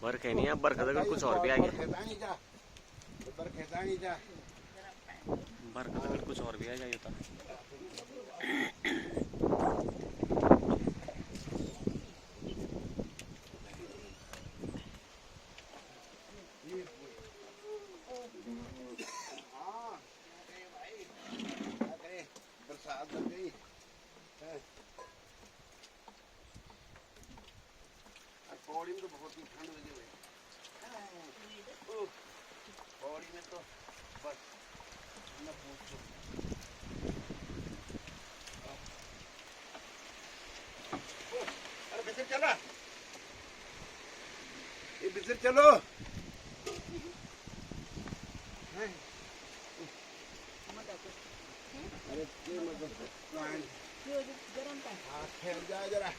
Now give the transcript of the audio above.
बरखे नहीं है, बरखा तो कुछ और भी आ गया। बरखा तो कुछ और भी आ जाए तो बरसात लग गई पौड़ी में तो बहुत ही ठंड लगी हुई है। पौड़ी में तो बस न पूछो। अरे बिजर चला, ये बिजर चलो। अरे ये मतलब गरम का हाथ फैल जाए जरा।